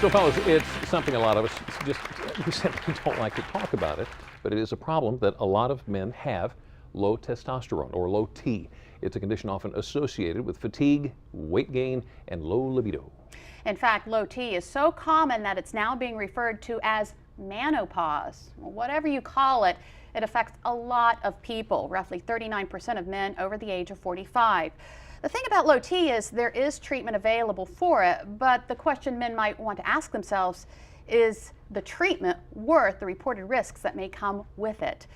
So, fellas, it's something a lot of us just we simply don't like to talk about it, but it is a problem that a lot of men have: low testosterone, or low T. It's a condition often associated with fatigue, weight gain, and low libido. In fact, low T is so common that it's now being referred to as menopause. Well, whatever you call it, it affects a lot of people, roughly 39% of men over the age of 45. The thing about low T is there is treatment available for it, but the question men might want to ask themselves is the treatment worth the reported risks that may come with it?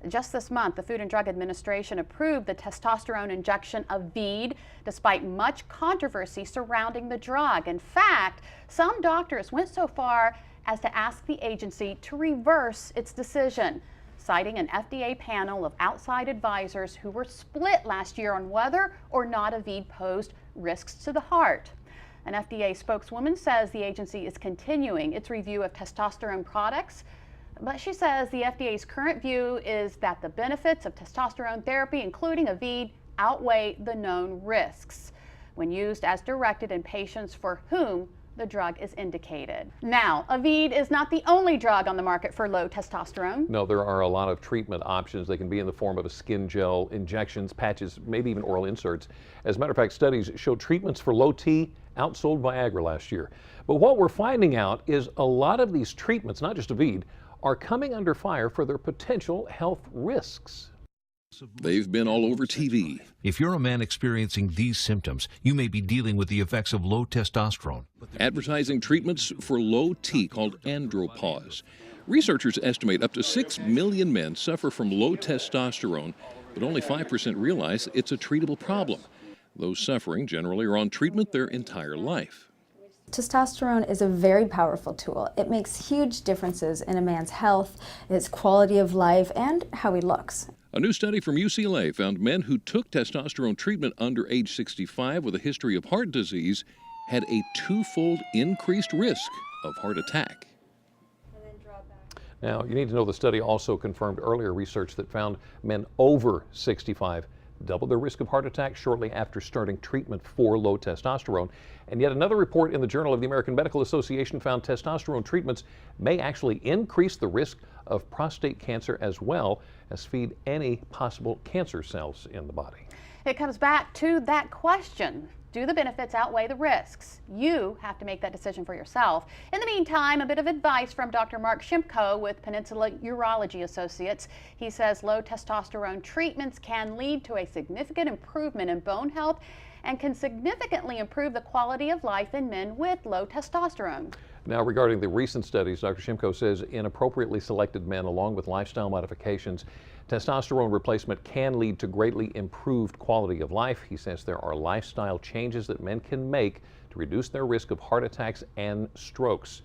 Just this month, the Food and Drug Administration approved the testosterone injection Aveed, despite much controversy surrounding the drug. In fact, some doctors went so far as to ask the agency to reverse its decision, citing an FDA panel of outside advisors who were split last year on whether or not Aveed posed risks to the heart. An FDA spokeswoman says the agency is continuing its review of testosterone products, but she says the FDA's current view is that the benefits of testosterone therapy, including Aveed, outweigh the known risks when used as directed in patients for whom the drug is indicated. Now, Aveed is not the only drug on the market for low testosterone. No, there are a lot of treatment options. They can be in the form of a skin gel, injections, patches, maybe even oral inserts. As a matter of fact, studies show treatments for low T outsold Viagra last year. But what we're finding out is a lot of these treatments, not just Aveed, are coming under fire for their potential health risks. They've been all over TV. If you're a man experiencing these symptoms, you may be dealing with the effects of low testosterone. Advertising treatments for low T called andropause. Researchers estimate up to 6 million men suffer from low testosterone, but only 5% realize it's a treatable problem. Those suffering generally are on treatment their entire life. Testosterone is a very powerful tool. It makes huge differences in a man's health, his quality of life, and how he looks. A new study from UCLA found men who took testosterone treatment under age 65 with a history of heart disease had a twofold increased risk of heart attack. Now, you need to know the study also confirmed earlier research that found men over 65 doubled their risk of heart attack shortly after starting treatment for low testosterone. And yet another report in the Journal of the American Medical Association found testosterone treatments may actually increase the risk of prostate cancer as well as feed any possible cancer cells in the body. It comes back to that question. Do the benefits outweigh the risks? You have to make that decision for yourself. In the meantime, a bit of advice from Dr. Mark Shimko with Peninsula Urology Associates. He says low testosterone treatments can lead to a significant improvement in bone health and can significantly improve the quality of life in men with low testosterone. Now, regarding the recent studies, Dr. Shimko says in appropriately selected men, along with lifestyle modifications, testosterone replacement can lead to greatly improved quality of life. He says there are lifestyle changes that men can make to reduce their risk of heart attacks and strokes.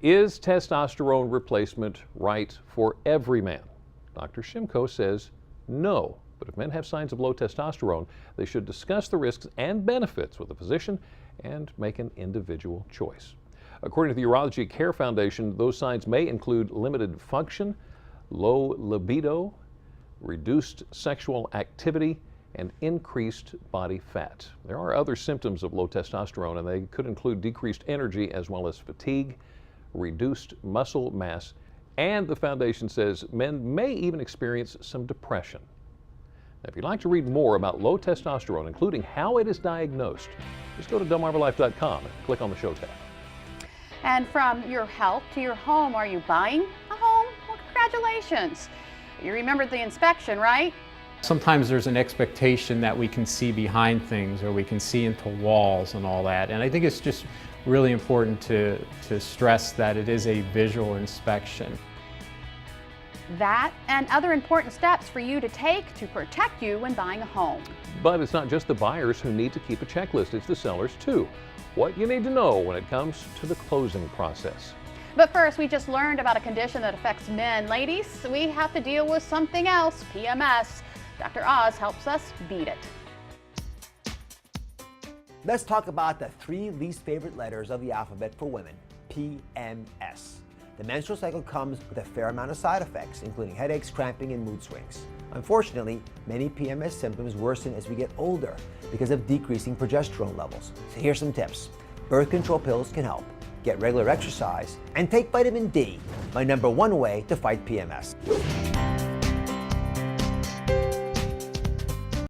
Is testosterone replacement right for every man? Dr. Shimko says no. But if men have signs of low testosterone, they should discuss the risks and benefits with a physician and make an individual choice. According to the Urology Care Foundation, those signs may include limited function, low libido, reduced sexual activity, and increased body fat. There are other symptoms of low testosterone, and they could include decreased energy as well as fatigue, reduced muscle mass, and the foundation says men may even experience some depression. Now, if you'd like to read more about low testosterone, including how it is diagnosed, just go to DelmarvaLife.com and click on the show tab. And from your health to your home, are you buying a home? Well, congratulations. You remembered the inspection, right? Sometimes there's an expectation that we can see behind things or we can see into walls and all that. And I think it's just really important to stress that it is a visual inspection. That and other important steps for you to take to protect you when buying a home. But it's not just the buyers who need to keep a checklist, it's the sellers too. What you need to know when it comes to the closing process. But first, we just learned about a condition that affects men. Ladies, we have to deal with something else, PMS. Dr. Oz helps us beat it. Let's talk about the 3 least favorite letters of the alphabet for women, PMS. The menstrual cycle comes with a fair amount of side effects, including headaches, cramping, and mood swings. Unfortunately, many PMS symptoms worsen as we get older because of decreasing progesterone levels. So here's some tips. Birth control pills can help. Get regular exercise and take vitamin D, my #1 way to fight PMS.